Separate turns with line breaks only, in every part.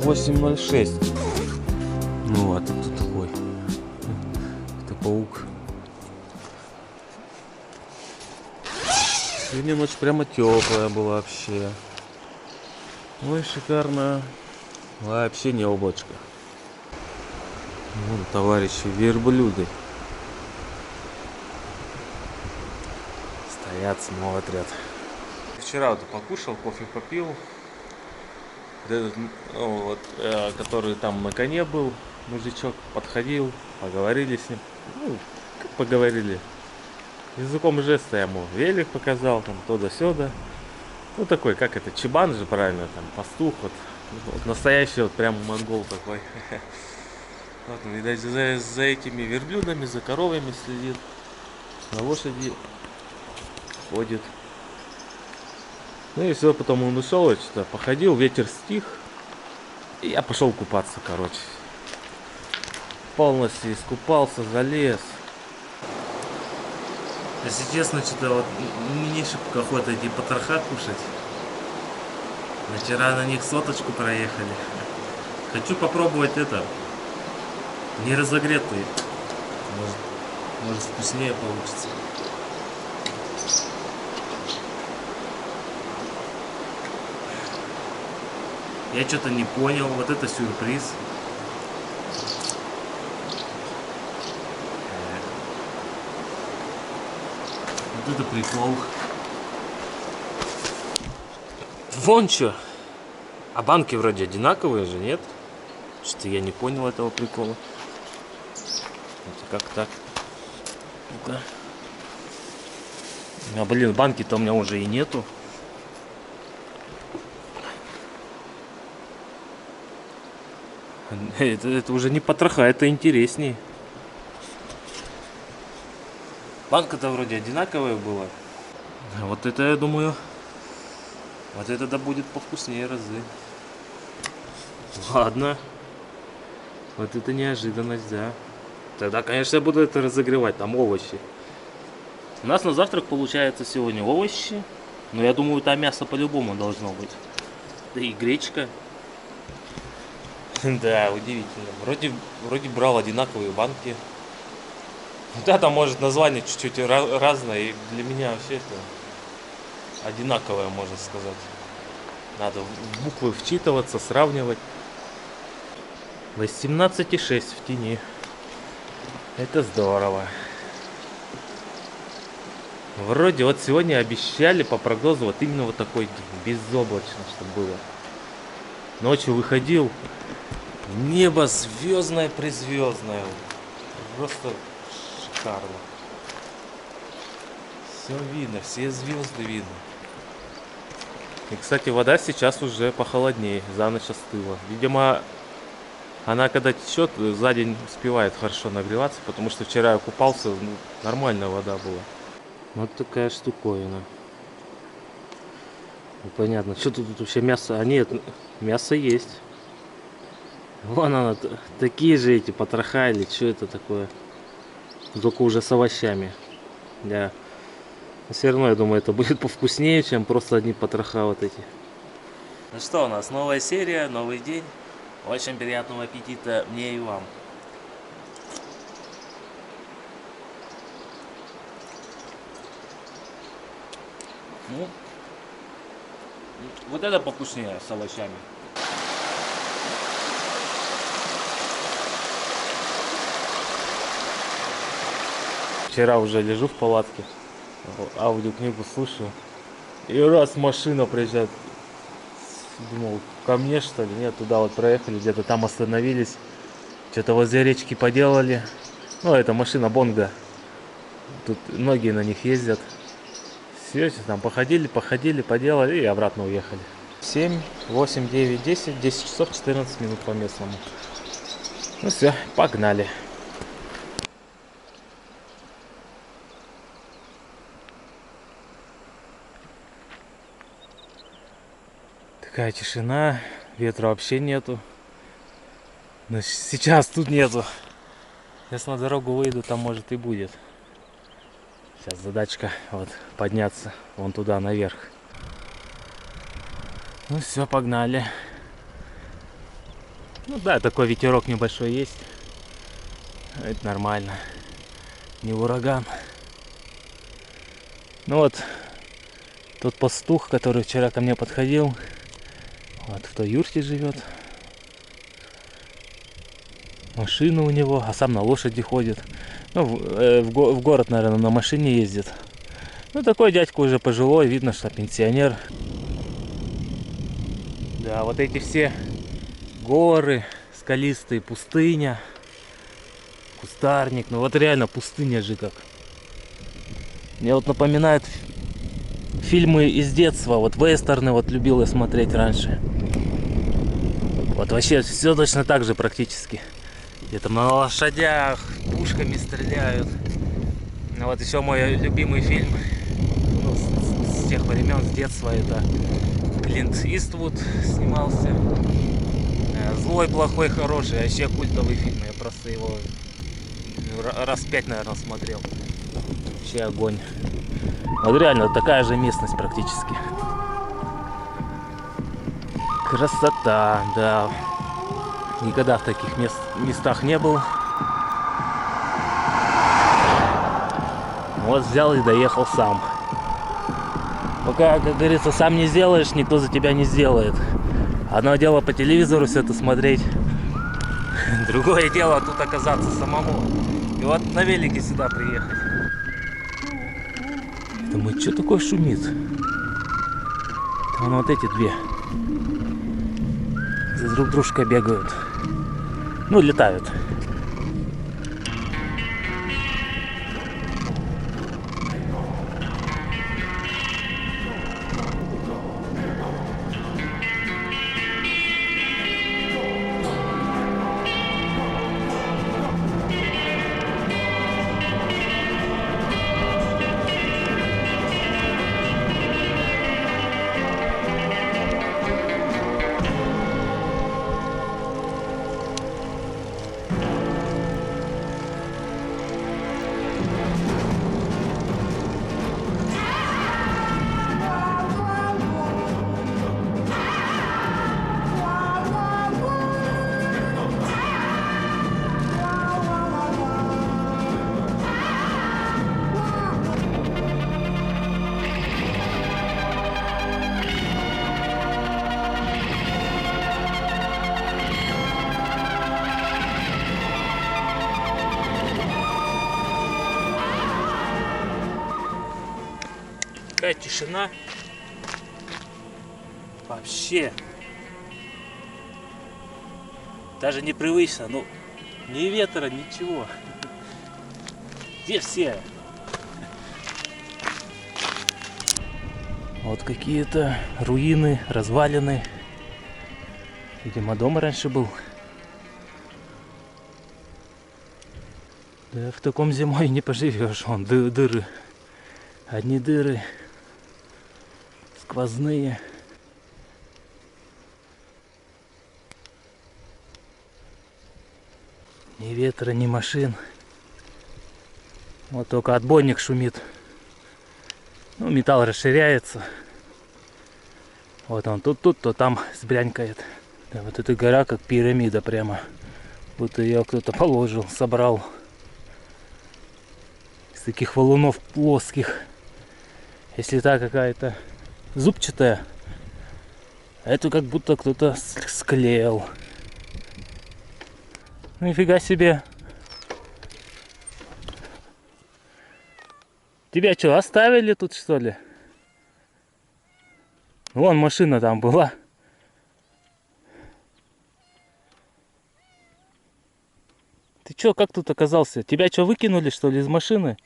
8:06. Ну, а тут такой. Это паук. Сегодня ночь прямо теплая была вообще. Ой, шикарно. Вообще не облачко. Вон, товарищи, верблюды. Стоят, смотрят. Вчера вот покушал, кофе попил. Этот, который там на коне был, мужичок, подходил, поговорили с ним. Ну, как поговорили. Языком жеста я ему велик показал, там, то-да-сёда. Ну, такой, как это, чебан же, правильно, там, пастух, вот настоящий, вот, прям монгол такой. Вот, видать, за этими верблюдами, за коровами следит, на лошади ходит. Ну и все, потом он ушел, что-то походил, ветер стих, и я пошел купаться, короче. Полностью искупался, залез. Если честно, что-то вот не шибко охота эти потроха кушать. Вчера на них соточку проехали. Хочу попробовать это, не разогретый. Может вкуснее получится. Я что-то не понял, вот это сюрприз. Вот это прикол. Вон что. А банки вроде одинаковые же, нет? Что-то я не понял этого прикола. Это как так? Ну-ка. А блин, банки-то у меня уже и нету. Это уже не потроха, это интереснее. Банка-то вроде одинаковая была. А вот это, я думаю, вот это да будет повкуснее разы. Ладно. Вот это неожиданность, да. Тогда, конечно, я буду это разогревать, там овощи. У нас на завтрак получается сегодня овощи. Но я думаю, там мясо по-любому должно быть. Да и гречка. Да, удивительно. Вроде брал одинаковые банки. Да, там может название чуть-чуть разное. И для меня вообще это одинаковое, можно сказать. Надо в буквы вчитываться, сравнивать. 18,6 в тени. Это здорово. Вроде вот сегодня обещали по прогнозу вот именно вот такой день. Безоблачно, чтобы было. Ночью выходил. Небо звездное-презвездное. Просто шикарно. Все видно, все звезды видно. И, кстати, вода сейчас уже похолоднее, за ночь остыла. Видимо, она когда течет, за день успевает хорошо нагреваться, потому что вчера я купался, ну, нормальная вода была. Вот такая штуковина. Непонятно, что тут вообще мясо? А нет, мясо есть. Вон она, такие же эти потроха или что это такое? Только уже с овощами. Да. Но все равно, я думаю, это будет повкуснее, чем просто одни потроха вот эти. Ну что, у нас новая серия, новый день. Очень приятного аппетита мне и вам. Ну, вот это повкуснее с овощами. Вчера уже лежу в палатке, аудиокнигу слушаю, и раз машина приезжает, думал, ко мне что ли, нет, туда вот проехали, где-то там остановились, что-то возле речки поделали, ну это машина Бонго, тут многие на них ездят, все, там походили, поделали и обратно уехали. 7, 8, 9, 10 часов 14 минут по местному. Ну все, погнали. Такая тишина, ветра вообще нету. Но сейчас тут нету. Если на дорогу выйду, там может и будет. Сейчас задачка вот подняться вон туда наверх. Ну все, погнали. Ну да, такой ветерок небольшой есть. Это нормально. Не ураган. Ну вот, тот пастух, который вчера ко мне подходил, вот в той юрте живет. Машина у него, а сам на лошади ходит. Ну, в город, наверное, на машине ездит. Ну, такой дядька уже пожилой, видно, что пенсионер. Да, вот эти все горы скалистые, пустыня, кустарник. Ну, вот реально пустыня же как. Мне вот напоминает фильмы из детства. Вот вестерны вот любил я смотреть раньше. Вот вообще все точно так же практически. Где там на лошадях, пушками стреляют. Ну, вот еще мой любимый фильм, ну, с тех времен, с детства, это Клинт Иствуд снимался. Злой, плохой, хороший. Вообще культовый фильм. Я просто его раз 5, наверное, смотрел. Вообще огонь. Вот реально такая же местность практически. Красота, да. Никогда в таких местах не был. Вот взял и доехал сам. Пока, как говорится, сам не сделаешь, никто за тебя не сделает. Одно дело по телевизору все это смотреть. Другое дело тут оказаться самому. И вот на велике сюда приехать. Думаю, что такое шумит? Там вот эти две за друг дружкой бегают. Ну, летают. Такая тишина. Вообще. Даже непривычно. Ну, ни ветра, ничего. Где все? Вот какие-то руины, развалины. Видимо, дом раньше был. Да в таком зимой не поживешь. Вон дыры. Одни дыры. Сквозные. Ни ветра, ни машин. Вот только отбойник шумит. Ну, металл расширяется. Вот он тут, то там сбрянькает. Да, вот эта гора как пирамида прямо. Будто ее кто-то положил, собрал. Из таких валунов плоских. Если та какая-то зубчатая, а эту как будто кто-то склеил. Нифига себе. Тебя что, оставили тут, что ли? Вон машина там была. Ты что, как тут оказался? Тебя что, выкинули, что ли, из машины?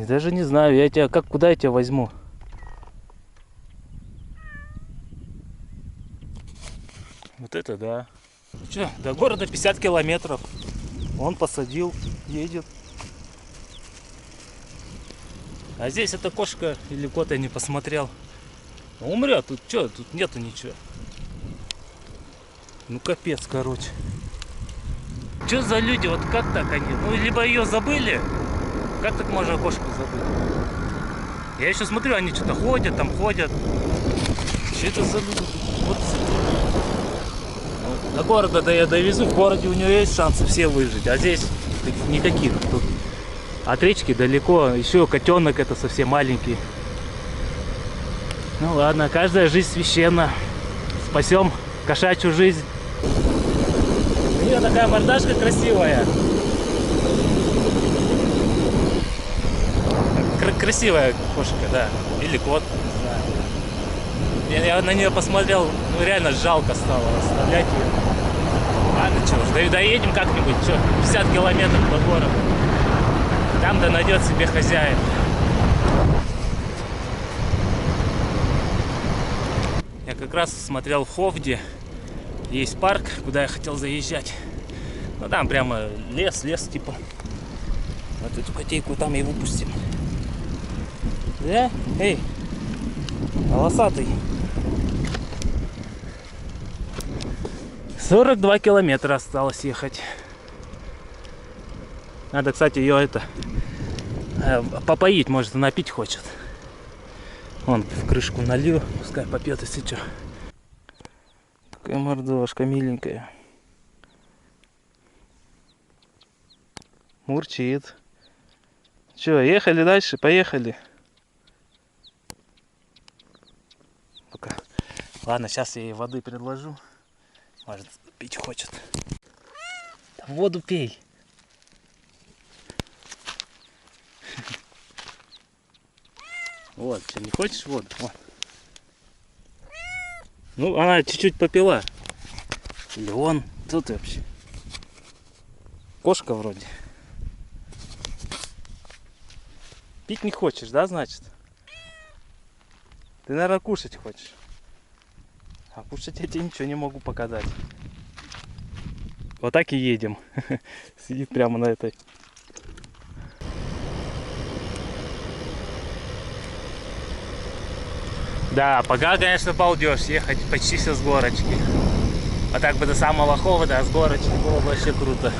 Даже не знаю, я тебя куда я тебя возьму? Вот это да. Че, до города 50 километров. Он посадил, едет. А здесь эта кошка или кот, я не посмотрел. Умрет, тут что, тут нету ничего. Ну капец, короче. Что за люди, вот как так они? Ну либо ее забыли. Как так можно кошку забыть? Я еще смотрю, они что-то ходят, там ходят.
Что это за... Вот. До города-то я довезу, в городе у него есть шансы все выжить, а здесь никаких. Тут от речки далеко, еще котенок это совсем маленький. Ну ладно, каждая жизнь священна. Спасем кошачью жизнь. У нее такая мордашка красивая. Красивая кошка, да. Или кот, не знаю. Я на нее посмотрел, ну реально жалко стало оставлять ее. Ладно, что ж, доедем как-нибудь, что, 50 километров до города. Там-то найдет себе хозяин. Я как раз смотрел в Ховде. Есть парк, куда я хотел заезжать. Ну там прямо лес типа. Вот эту котейку там и выпустим. Да? Эй, волосатый. 42 километра осталось ехать. Надо, кстати, ее попоить, может, она пить хочет. Вон в крышку налью, пускай попьет, если что. Такая мордошка миленькая. Мурчит. Че, ехали дальше? Поехали. Пока. Ладно, сейчас я ей воды предложу. Может, пить хочет. Воду пей. Вот, что, не хочешь воду? Вот. Ну, она чуть-чуть попила. Или он. Кто ты вообще? Кошка вроде. Пить не хочешь, да, значит? Ты, наверное, кушать хочешь. А кушать я тебе ничего не могу показать. Вот так и едем. Сидит прямо на этой. Да, пока, конечно, балдеж ехать почти все с горочки. А так бы до самого Ховда, а с горочки было бы вообще круто.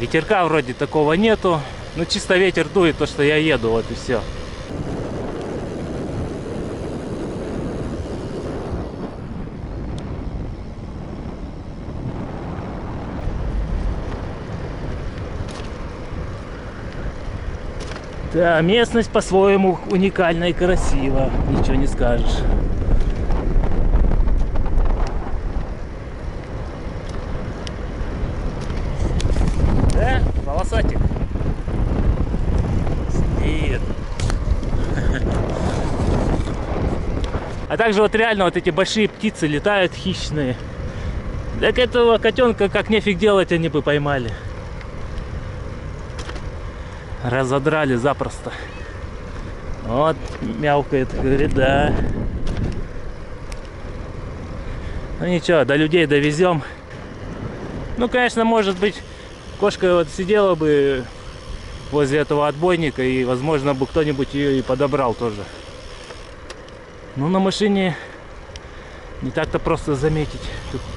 Ветерка вроде такого нету. Ну чисто ветер дует, то что я еду, вот и все. Да, местность по-своему уникальна и красива, ничего не скажешь. Да, волосатик. Сидит. А также вот реально вот эти большие птицы летают хищные. Так этого котенка как нефиг делать, они бы поймали. Разодрали запросто. Вот, мяукает, говорит, да. Ну ничего, до людей довезем. Ну, конечно, может быть, кошка вот сидела бы возле этого отбойника, и, возможно, бы кто-нибудь ее и подобрал тоже. Ну, на машине не так-то просто заметить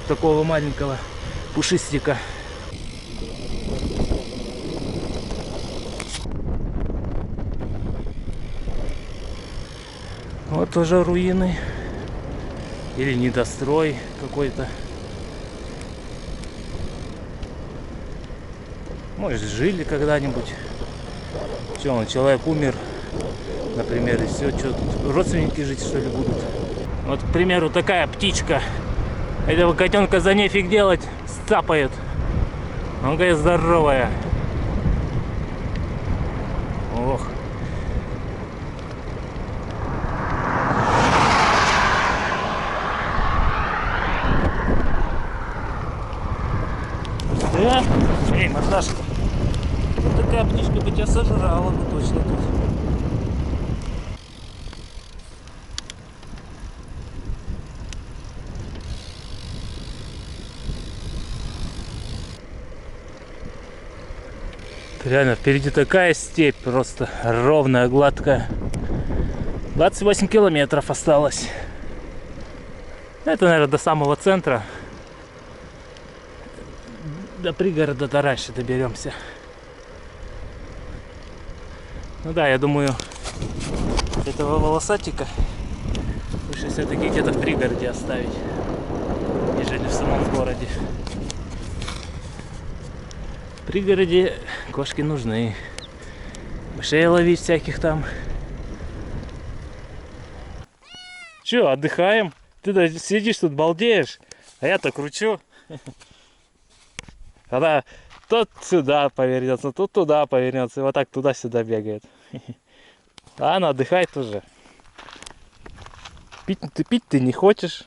такого маленького пушистика. Вот тоже руины. Или недострой какой-то. Может, жили когда-нибудь. Что, он, человек умер, например, и все, что тут, родственники жить, что ли, будут? Вот, к примеру, такая птичка. Этого котенка за нефиг делать, сцапает. Он говорит, здоровая. Ох. Да? Эй, мордашка. Вот такая птичка бы тебя сожрала бы точно тут. Реально, впереди такая степь, просто ровная, гладкая. 28 километров осталось. Это, наверное, до самого центра. До пригорода-то раньше доберемся. Ну да, я думаю, этого волосатика лучше все-таки где-то в пригороде оставить, нежели в самом городе. В пригороде кошки нужны. Мышей ловить всяких там. Че, отдыхаем? Ты сидишь тут балдеешь, а я-то кручу. Когда тот сюда повернется, тут туда повернется, и вот так туда-сюда бегает. Ладно, отдыхай тоже. Пить ты не хочешь.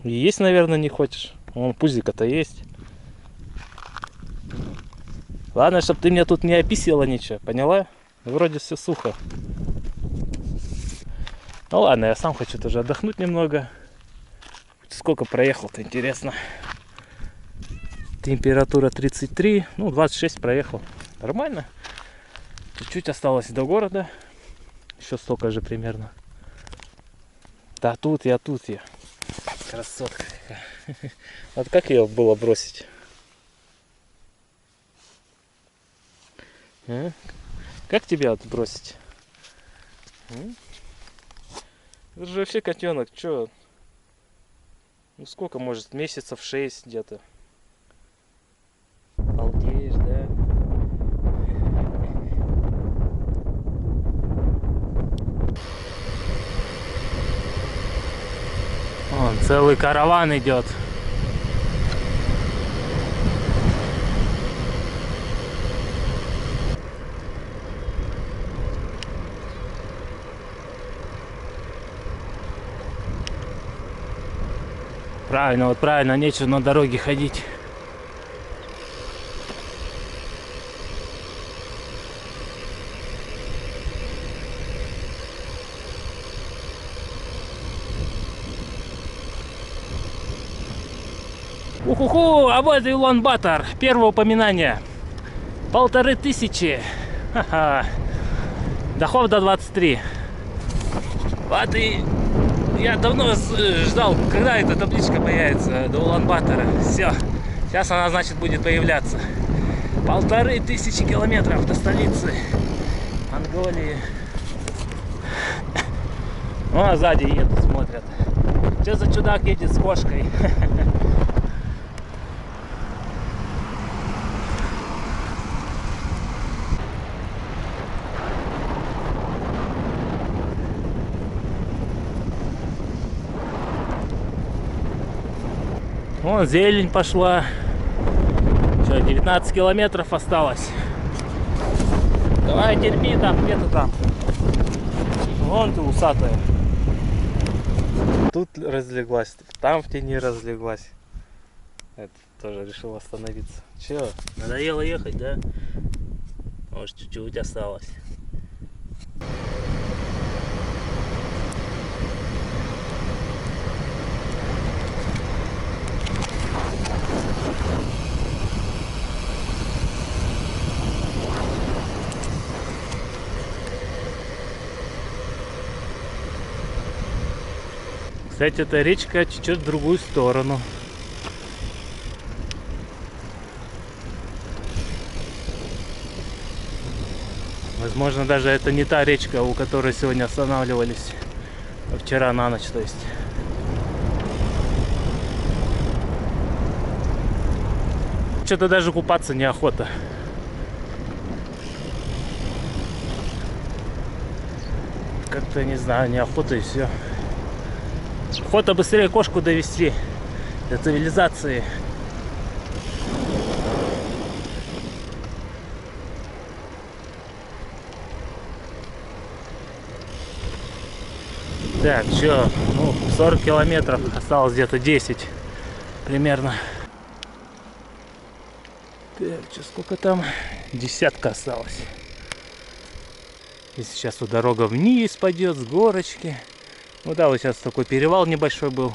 И есть, наверное, не хочешь. Вон, пузико-то есть. Ладно, чтобы ты меня тут не описила ничего, поняла? Вроде все сухо. Ну ладно, я сам хочу тоже отдохнуть немного. Сколько проехал-то, интересно. Температура 33, ну 26 проехал. Нормально. Чуть-чуть осталось до города. Еще столько же примерно. Да тут я. Красотка какая. Вот как ее было бросить? А? Как тебя вот бросить? Это же вообще котенок, чё? Ну сколько, может, месяцев 6 где-то. Балдеешь, да? Вон, целый караван идет. Правильно, вот правильно, нечего на дороге ходить. Уху-ху, а вот и Улан-Батор. Первое упоминание. 1500. Ха-ха. Доход до 23. Вот и я давно ждал, когда эта табличка появится до Улан-Батора. Все. Сейчас она, значит, будет появляться. 1500 километров до столицы Монголии. О, сзади едут, смотрят. Что за чудак едет с кошкой? Вон зелень пошла. Что, 19 километров осталось. Давай, терпи там, где ты там. Вон ты усатая. Тут разлеглась, там в тени разлеглась. Это тоже решил остановиться. Че, надоело ехать, да? Может, чуть-чуть осталось. Кстати, эта речка течет в другую сторону. Возможно, даже это не та речка, у которой сегодня останавливались. Вчера на ночь, то есть. Что-то даже купаться неохота. Как-то, не знаю, неохота и все. Охота быстрее кошку довести до цивилизации. Так, что, ну, 40 километров, осталось где-то 10 примерно. Так, что, сколько там? Десятка осталось. И сейчас вот дорога вниз пойдет с горочки. Ну да, вот сейчас такой перевал небольшой был.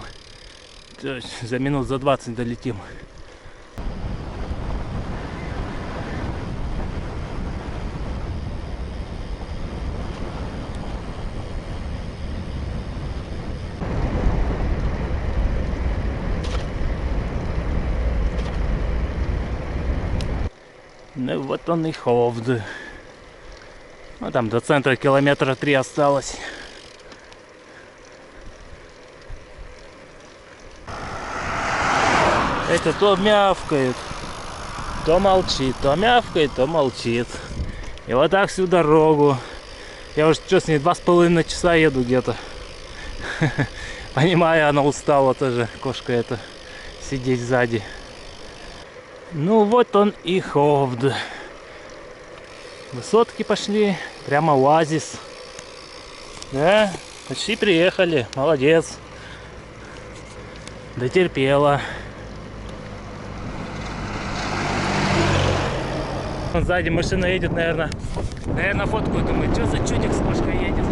То есть за минут за 20 долетим. Ну вот он и Ховд. Ну, там до центра километра 3 осталось. Это то мявкает, то молчит, то мявкает, то молчит. И вот так всю дорогу. Я уже что с ней 2,5 часа еду где-то. Понимаю, она устала тоже, кошка эта, сидеть сзади. Ну вот он и Ховд. Высотки пошли, прямо оазис. Да, почти приехали, молодец. Дотерпела. Вон сзади машина едет, наверное, фоткаю, думаю, что за чудик с кошкой едет.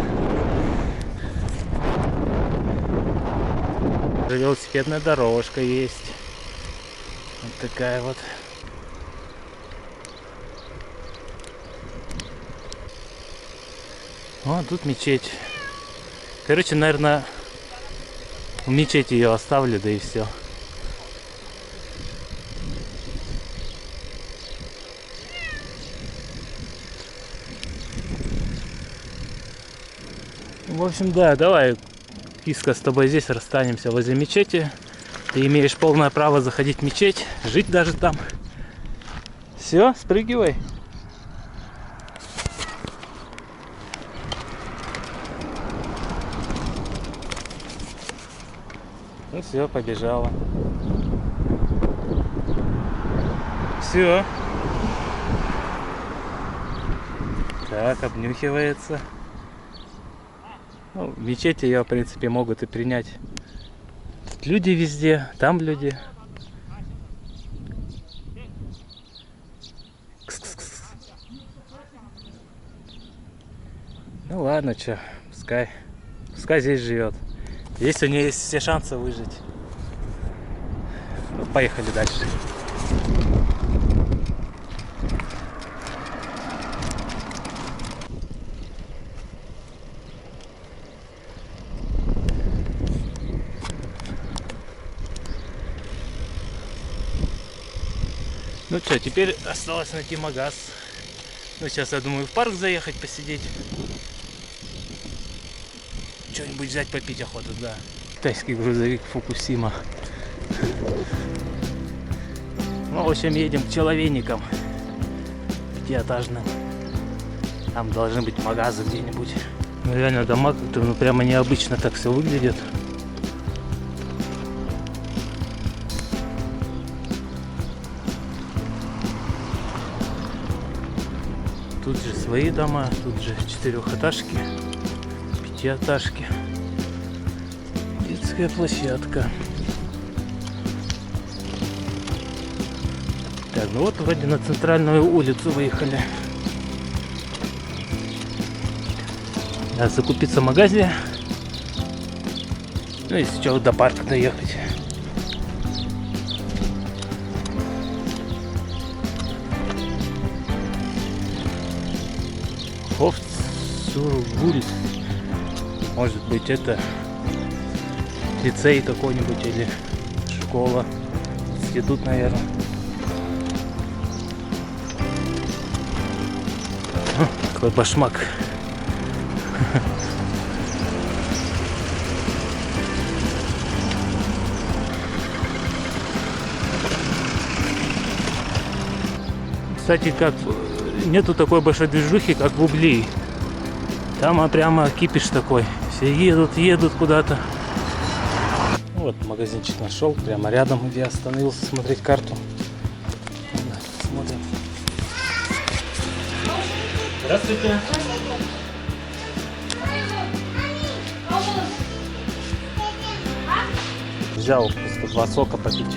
Велосипедная дорожка есть. Вот такая вот. О, тут мечеть. Короче, наверное, в мечети ее оставлю, да и все. В общем, да, давай, Киска, с тобой здесь расстанемся возле мечети. Ты имеешь полное право заходить в мечеть, жить даже там. Все, спрыгивай. Ну все, побежала. Все. Так, обнюхивается. Ну, в мечети ее, в принципе, могут и принять. Тут люди везде, там люди. Кс-кс-кс. Ну ладно, чё, пускай здесь живет. Здесь у нее есть все шансы выжить. Ну, поехали дальше. Ну что, теперь осталось найти магаз. Ну сейчас, я думаю, в парк заехать, посидеть. Что-нибудь взять, попить охоту, да. Китайский грузовик Фукусима. Ну, в общем, едем к человейникам 5-этажным. Там должны быть магазы где-нибудь. Ну, реально, дома как-то, ну, прямо необычно так все выглядит. Тут же свои дома, тут же 4-этажки, 5-этажки. Детская площадка. Так, ну вот вроде на центральную улицу выехали. Надо закупиться в магазе. Ну и сейчас до парка доехать. Ховд-Сургуль. Может быть, это лицей какой-нибудь или школа, институт, наверное. Какой башмак. Кстати, как нету такой большой движухи, как в Угли. Там прямо кипиш такой. Все едут куда-то. Вот магазинчик нашел, прямо рядом, где остановился смотреть карту. Смотрим. Здравствуйте. Взял 2 сока попить.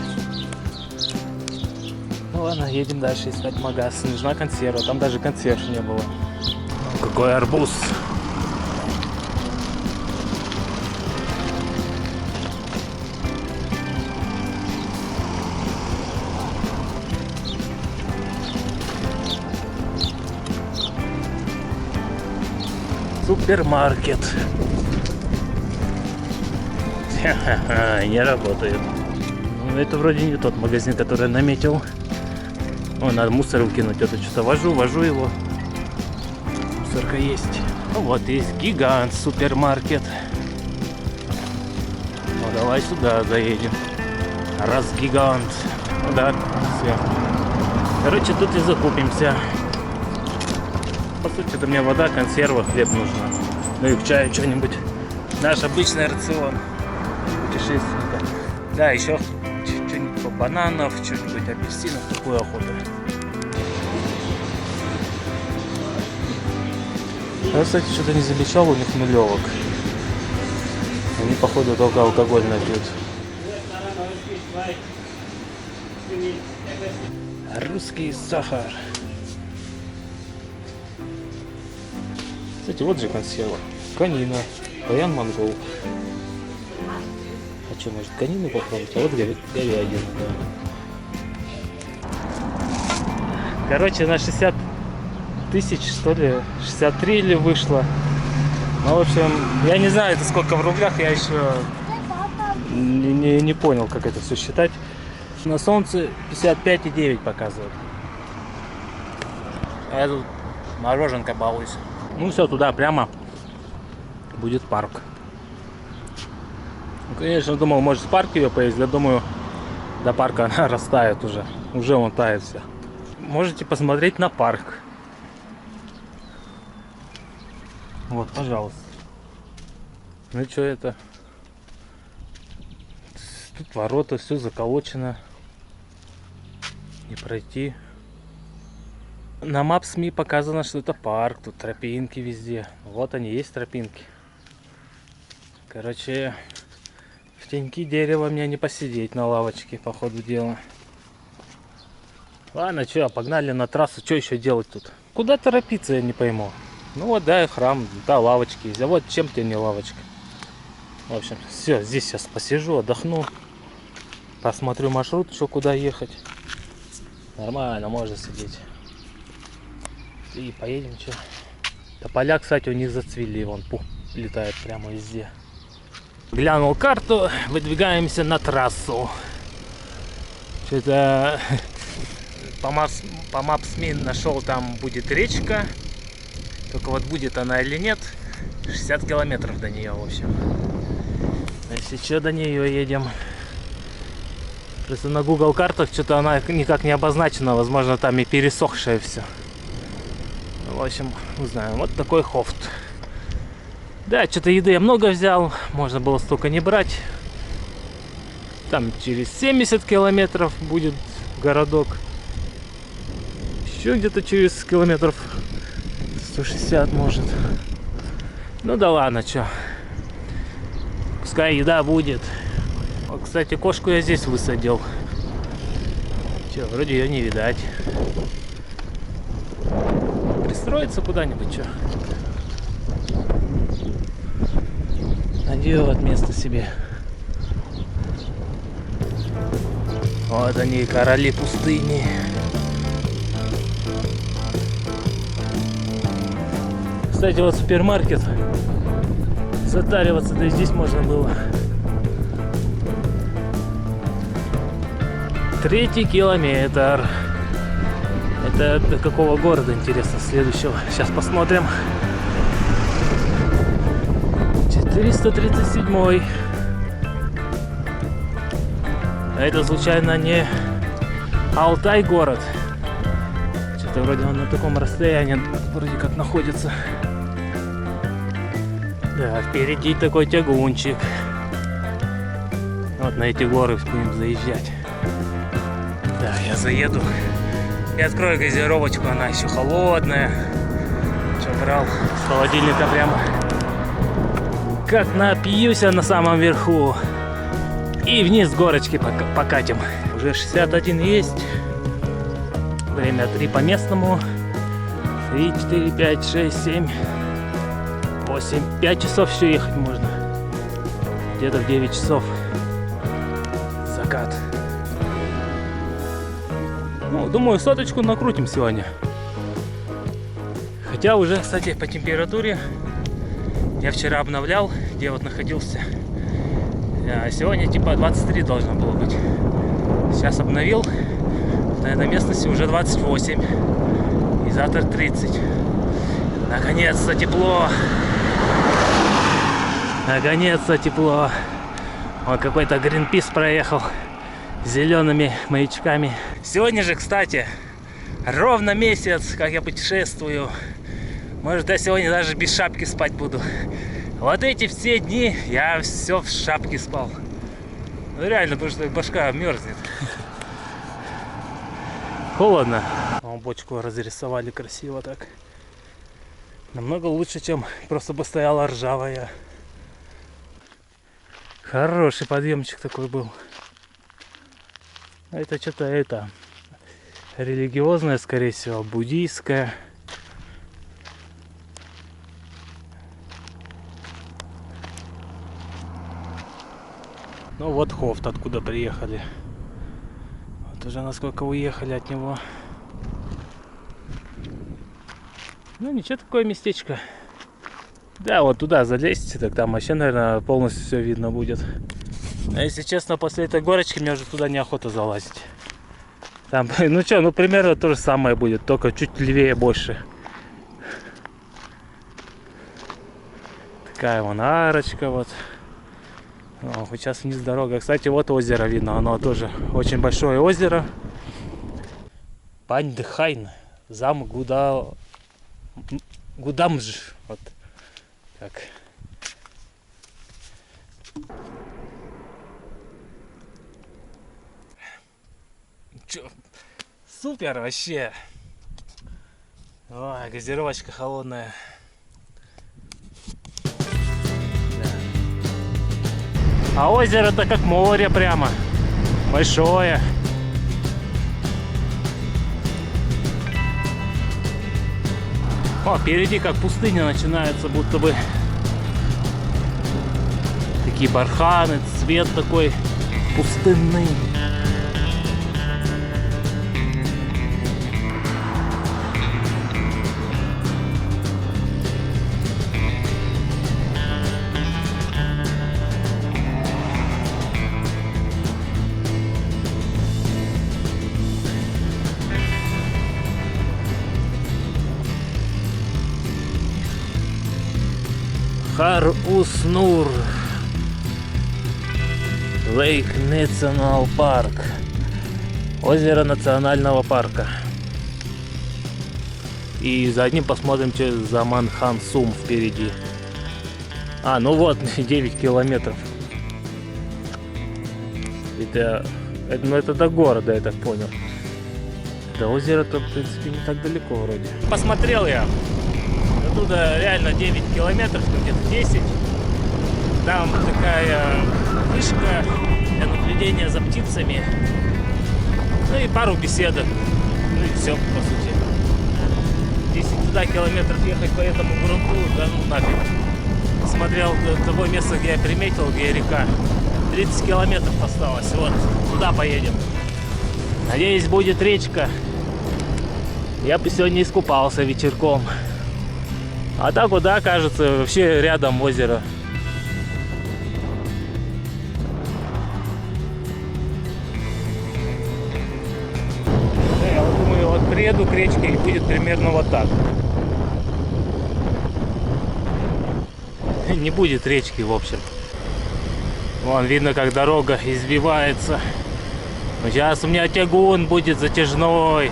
Ну ладно, едем дальше искать магаз. Нужна консерва, там даже консерв не было. Какой арбуз. Супермаркет. Не работает. Ну, это вроде не тот магазин, который я наметил. О, надо мусор выкинуть. Это что-то вожу его. мусорка есть. Ну вот есть гигант супермаркет. Ну давай сюда заедем. Раз гигант. Ну да, все. Короче, тут и закупимся. По сути, это мне вода, консерва, хлеб нужно. Ну и к чаю что-нибудь. Наш обычный рацион путешественника. Да, еще что-нибудь бананов, что-нибудь апельсинов, такую охоту. Я, кстати, что-то не замечал у них нулевок. Они, походу, только алкоголь напьют. Русский сахар. Кстати, вот же консерва. Конина. Баян монгол. А что, может, конину попробовать? А вот говядина, да. Короче, на 60 тысяч, что ли, 63 или вышло. Ну, в общем, я не знаю, это сколько в рублях, я еще не понял, как это все считать. На солнце 55,9 показывает. А я тут мороженка балуюсь. Ну все, туда прямо будет парк. Ну, конечно, думал, может в парк ее поесть, я думаю, до парка она растает уже. Уже он тает все. Можете посмотреть на парк. Вот, пожалуйста. Ну что это? Тут ворота, все заколочено. Не пройти. На Maps.me показано, что это парк. Тут тропинки везде. Вот они, есть тропинки. Короче, в теньки дерева мне не посидеть на лавочке, по ходу дела. Ладно, что, погнали на трассу. Что еще делать тут? Куда торопиться, я не пойму. Ну вот, да, храм, да, лавочки есть. А вот чем тебе не лавочка? В общем, все, здесь сейчас посижу, отдохну. Посмотрю маршрут, что куда ехать. Нормально, можно сидеть. И поедем, что. Тополя, кстати, у них зацвели. Вон пух летает прямо везде. Глянул карту, выдвигаемся на трассу. Что-то по Maps.me нашел, там будет речка. Только вот будет она или нет, 60 километров до нее, в общем. Если что, до нее едем. Просто на Google картах что-то она никак не обозначена, возможно, там и пересохшее все. В общем, не знаю, вот такой хофт. Да, что-то еды я много взял, можно было столько не брать. Там через 70 километров будет городок. Еще где-то через километров 160 может. Ну да ладно, что. Пускай еда будет. О, кстати, кошку я здесь высадил. Че, вроде ее не видать. Пристроиться куда-нибудь, что. Наделать место себе. Вот они, короли пустыни. Кстати, вот супермаркет. Затариваться, да и здесь можно было. 3-й километр. Это до какого города, интересно, следующего? Сейчас посмотрим. 437. А это случайно не Алтай город? Что-то вроде он на таком расстоянии вроде как находится. Да, впереди такой тягунчик. Вот на эти горы будем заезжать. Да, я заеду и открою газировочку, она еще холодная. Что брал с холодильника прямо. Как напьюсь на самом верху. И вниз с горочки покатим. Уже 61 есть. Время 3 по местному. 3, 4, 5, 6, 7, 8. 5 часов еще ехать можно. Где-то в 9 часов. Закат. Ну, думаю, соточку накрутим сегодня. Хотя уже, кстати, по температуре я вчера обновлял, где вот находился. А сегодня типа 23 должно было быть. Сейчас обновил. На этой местности уже 28. И завтра 30. Наконец-то тепло. Наконец-то тепло. Вот какой-то Гринпис проехал с зелеными маячками. Сегодня же, кстати, ровно месяц, как я путешествую. Может, я сегодня даже без шапки спать буду. Вот эти все дни я все в шапке спал. Ну реально, потому что башка мерзнет. Холодно. Бочку разрисовали красиво так. Намного лучше, чем просто бы стояла ржавая. Хороший подъемчик такой был. Это что-то религиозное, скорее всего, буддийское. Ну вот Хофт, откуда приехали. Вот уже насколько уехали от него. Ну ничего, такое местечко. Да, вот туда залезть, так там вообще, наверное, полностью все видно будет. А если честно, после этой горочки мне уже туда неохота залазить. Там, ну что, ну примерно то же самое будет, только чуть левее больше. Такая вон арочка вот. О, вот сейчас вниз дорога. Кстати, вот озеро видно, оно тоже очень большое озеро. Паньдхайн, зам Гудамж. Вот так. Чё? Супер вообще. Ой, газировочка холодная. Да. А озеро-то как море прямо. Большое. О, впереди как пустыня начинается, будто бы. Такие барханы, цвет такой пустынный. Хар-Ус-Нур Лейк Национал Парк. Озеро национального парка. И за одним посмотрим, что за Манхан-Сум впереди. А, ну вот, 9 километров. Это до города, я так понял. До озера-то, в принципе, не так далеко вроде. Посмотрел я. Оттуда реально 9 километров, где-то 10. Там такая вышка для наблюдения за птицами. Ну и пару беседок. Ну и все, по сути. 10 туда километров ехать по этому грунту, да ну нафиг. Смотрел того места, где я приметил, где река. 30 километров осталось. Вот, туда поедем. Надеюсь, будет речка. Я бы сегодня искупался вечерком. А так вот, да, кажется, вообще рядом озеро. Я вот думаю, вот приеду к речке и будет примерно вот так. Не будет речки, в общем. Вон видно, как дорога избивается. Но сейчас у меня тягун будет затяжной.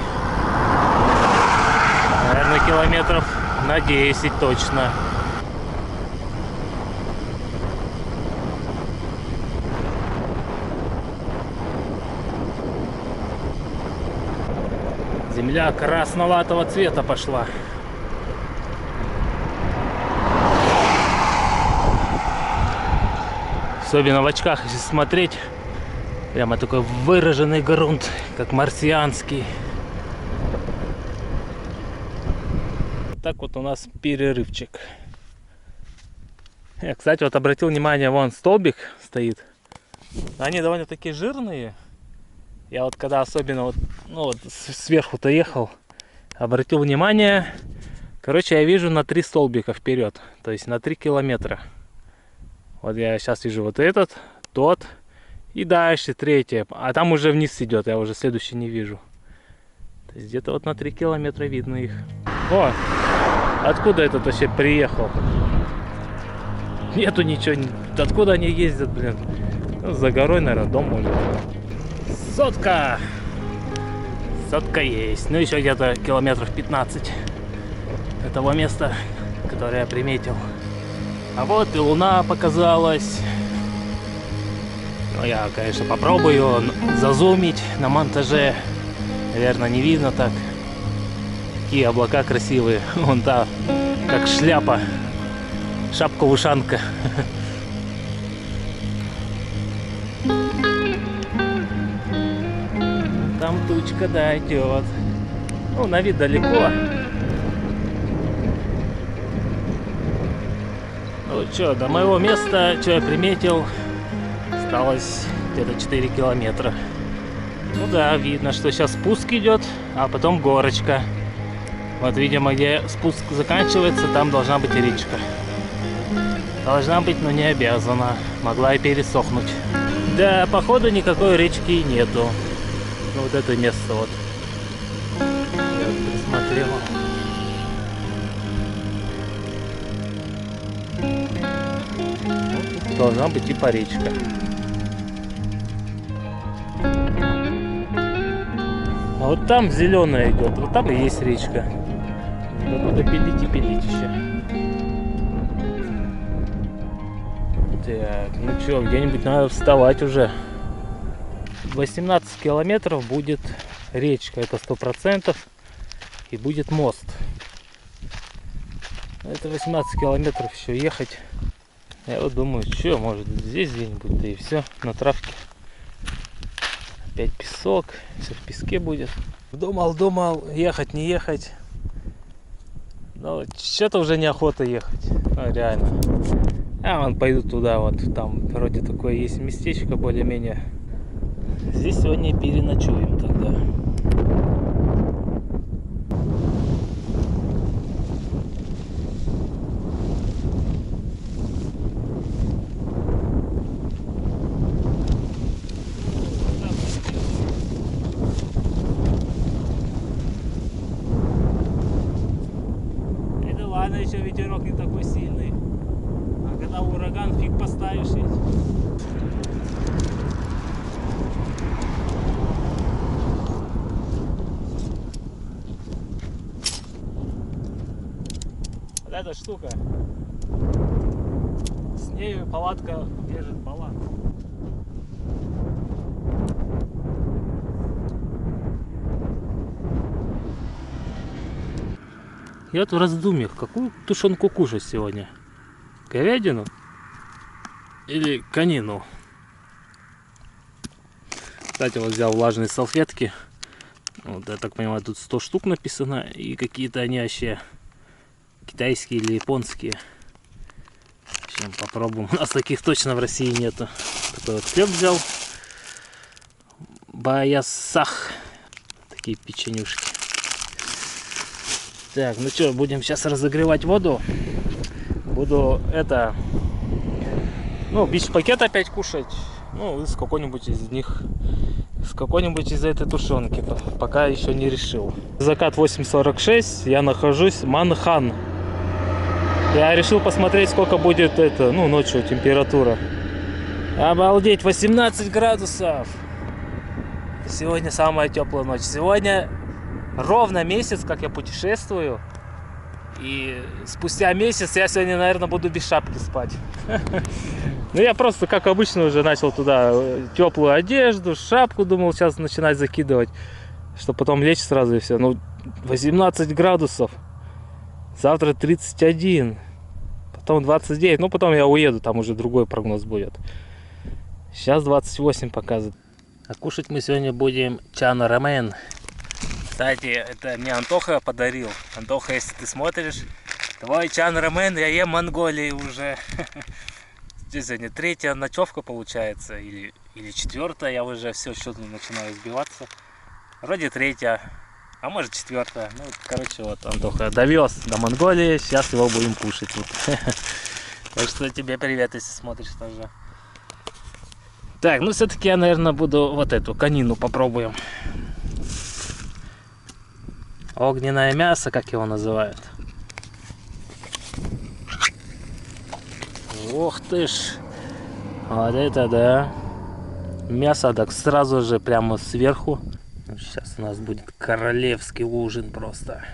Наверное, километров на 10 точно. Земля красноватого цвета пошла. Особенно в очках, если смотреть, прямо такой выраженный грунт, как марсианский. Так вот у нас перерывчик. Я, кстати, вот обратил внимание, вон столбик стоит. Они довольно-таки жирные. Я вот когда особенно вот, ну вот сверху-то ехал, обратил внимание. Короче, я вижу на 3 столбика вперед, то есть на 3 километра. Вот я сейчас вижу вот этот, тот и дальше третий. А там уже вниз идет, я уже следующий не вижу. То есть где-то вот на 3 километра видно их. О, Откуда этот вообще приехал? Нету ничего. Откуда они ездят, блин? Ну, за горой, наверное, дом может. Сотка! Сотка есть. Ну, еще где-то километров 15 этого места, которое я приметил. А вот и луна показалась. Ну, я, конечно, попробую зазумить на монтаже. Наверное, не видно так. Какие облака красивые. Вон та, как шляпа. Шапка-ушанка. Там тучка, да, идет. Ну, на вид далеко. Ну, что, до моего места, что я приметил, осталось где-то 4 километра. Ну да, видно, что сейчас спуск идет, а потом горочка. Вот, видимо, где спуск заканчивается, там должна быть речка. Должна быть, но не обязана. Могла и пересохнуть. Да, походу никакой речки нету. Ну, вот это место вот. Я присмотрел. Вот, должна быть типа речка. А вот там зеленая идет. Вот там и есть речка. Надо пилить и пилить еще. Так, ну что, где-нибудь надо вставать уже. 18 километров будет речка, это 100%, и будет мост. Это 18 километров еще ехать. Я вот думаю, что, может здесь где-нибудь, да и все, на травке. Опять песок, все в песке будет. Думал, ехать, не ехать. Но что-то уже неохота ехать, ну, реально. А вон пойду туда, вот там вроде такое есть местечко более-менее. Здесь сегодня переночуем тогда. Это ладно, еще ветерок не такой сильный. А когда ураган, фиг поставишь ведь. Вот эта штука, с нею палатка держит баланс. Я вот в раздумьях, какую тушенку кушать сегодня? Говядину или конину? Кстати, вот взял влажные салфетки. Вот, я так понимаю, тут 100 штук написано. И какие-то они вообще китайские или японские. Сейчас попробуем. У нас таких точно в России нету. Такой вот хлеб взял. Баясах. Такие печенюшки. Так, ну что, будем сейчас разогревать воду. Буду это... Ну, бич-пакет опять кушать. Ну, из какой-нибудь из них. С какой-нибудь из этой тушенки. Пока еще не решил. Закат 8:46. Я нахожусь в Манхан. Я решил посмотреть, сколько будет это, ну, ночью температура. Обалдеть, 18 градусов. Сегодня самая теплая ночь. Сегодня ровно месяц, как я путешествую. И спустя месяц я сегодня, наверное, буду без шапки спать. Ну, я просто, как обычно, уже начал туда теплую одежду, шапку, думал, сейчас начинать закидывать, чтобы потом лечь сразу и все. Ну, 18 градусов. Завтра 31. Потом 29. Ну, потом я уеду, там уже другой прогноз будет. Сейчас 28 показывает. А кушать мы сегодня будем чан рамен. Кстати, это мне Антоха подарил. Антоха, если ты смотришь, твой чан рамен я ем в Монголии уже. Здесь сегодня 3-я ночевка получается, или 4-я, я уже все что-то начинаю сбиваться. Вроде 3-я, а может 4-я. Ну, короче, вот Антоха довез до Монголии, сейчас его будем кушать. Так что тебе привет, если смотришь тоже. Так, ну все-таки я, наверное, буду вот эту конину попробуем. Огненное мясо, как его называют. Ох ты ж. Вот это да. Мясо так сразу же прямо сверху. Сейчас у нас будет королевский ужин просто.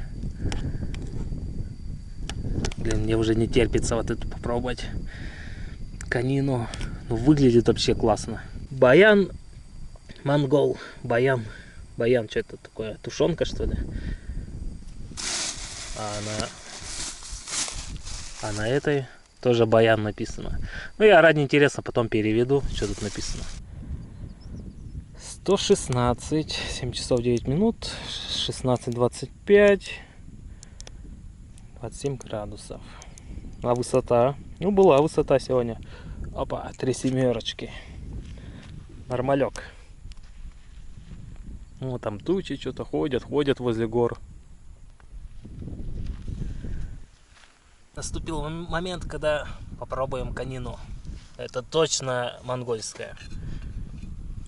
Блин, мне уже не терпится вот это попробовать. Конину. Ну, выглядит вообще классно. Баян монгол. Баян. Баян, что это такое? Тушенка, что ли? А на этой тоже баян написано. Ну, я ради интереса потом переведу, что тут написано. 116, 7 часов 9 минут, 16:25, 27 градусов. А высота? Ну, была высота сегодня. Опа, 3 семерочки. Нормалек. Ну, там тучи что-то ходят возле гор. Наступил момент, когда попробуем конину. Это точно монгольское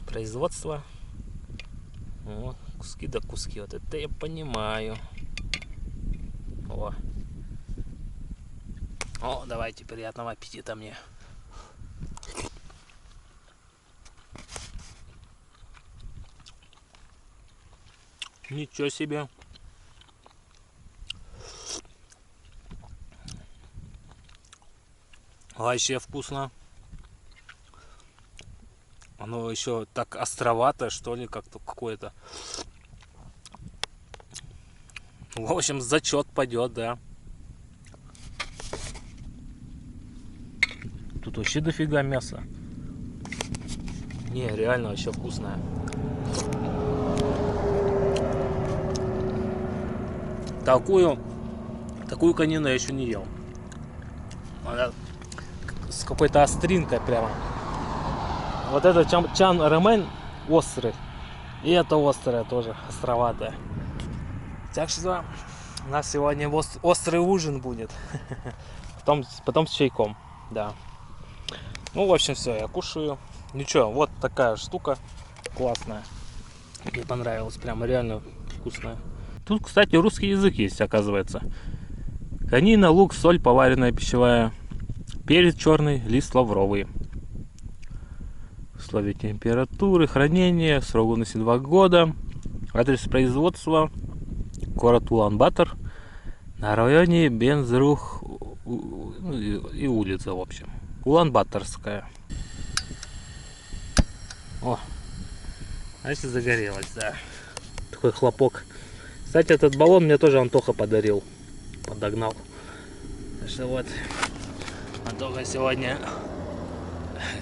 производство. О, куски да куски. Вот это я понимаю. О, давайте, приятного аппетита мне. Ничего себе. Вообще вкусно. Оно еще так островато, что ли, как-то какое-то. В общем, зачет пойдет, да. Тут вообще дофига мяса. Не, реально вообще вкусная. Такую конину я еще не ел. Она с какой-то остринкой прямо. Вот это чан рамен острый. И это острое тоже, островатое. Так что у нас сегодня острый ужин будет. Потом с чайком, да. Ну, в общем, все, я кушаю. Ничего, вот такая штука классная. Мне понравилось, прямо реально вкусная. Тут, кстати, русский язык есть, оказывается. Конина, лук, соль, поваренная пищевая, перец черный, лист лавровый. Условия температуры, хранения, срок годности 2 года. Адрес производства: город Улан-Батор, на районе Бензрух и улица, в общем. Улан-Баторская. О, а если загорелось, да. Такой хлопок. Кстати, этот баллон мне тоже Антоха подарил. Подогнал. Так что вот, Антоха сегодня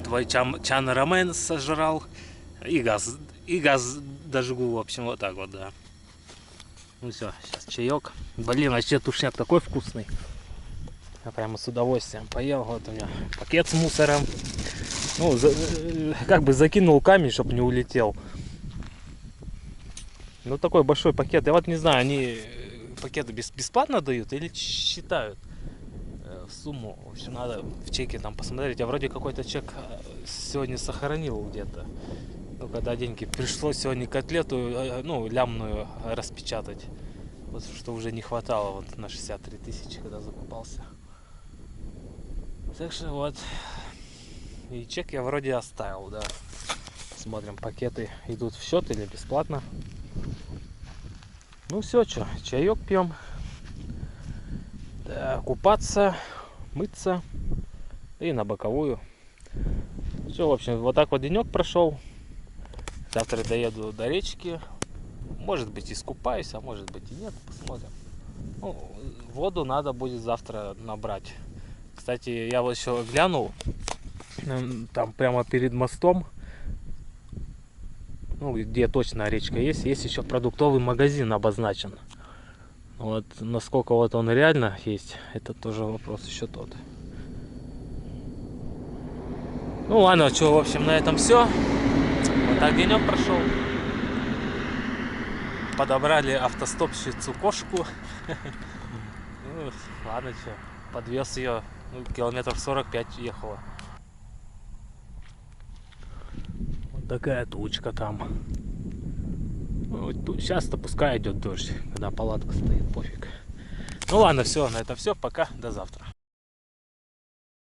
твой чан рамен сожрал. И газ дожгу, в общем, вот так вот, да. Ну все, сейчас чаек. Блин, вообще тушняк такой вкусный. Я прямо с удовольствием поел. Вот у меня пакет с мусором. Ну, как бы закинул камень, чтобы не улетел. Ну, такой большой пакет. Я вот не знаю, они пакеты бесплатно дают или считают сумму. В общем, надо в чеке там посмотреть. Я вроде какой-то чек сегодня сохранил где-то. Ну, когда деньги пришлось сегодня котлету, ну, лямную распечатать. Вот что уже не хватало вот на 63 тысячи, когда закупался. Так что вот. И чек я вроде оставил, да. Смотрим, пакеты идут в счет или бесплатно. Ну все, что, чаек пьем. Да, купаться, мыться и на боковую. Все, в общем, вот так вот денек прошел. Завтра доеду до речки. Может быть, искупаюсь, а может быть и нет. Посмотрим. Ну, воду надо будет завтра набрать. Кстати, я вот еще глянул. Там прямо перед мостом, ну, где точно речка есть еще продуктовый магазин обозначен. Вот насколько вот он реально есть, это тоже вопрос еще тот. Ну ладно, что, в общем, на этом все. Вот так денек прошел. Подобрали автостопщицу кошку. Ну, ладно, что, подвез ее, ну, километров 45 ехала. Вот такая тучка там. Ну, сейчас-то пускай идет дождь, когда палатка стоит, пофиг. Ну ладно, все, на этом все, пока, до завтра.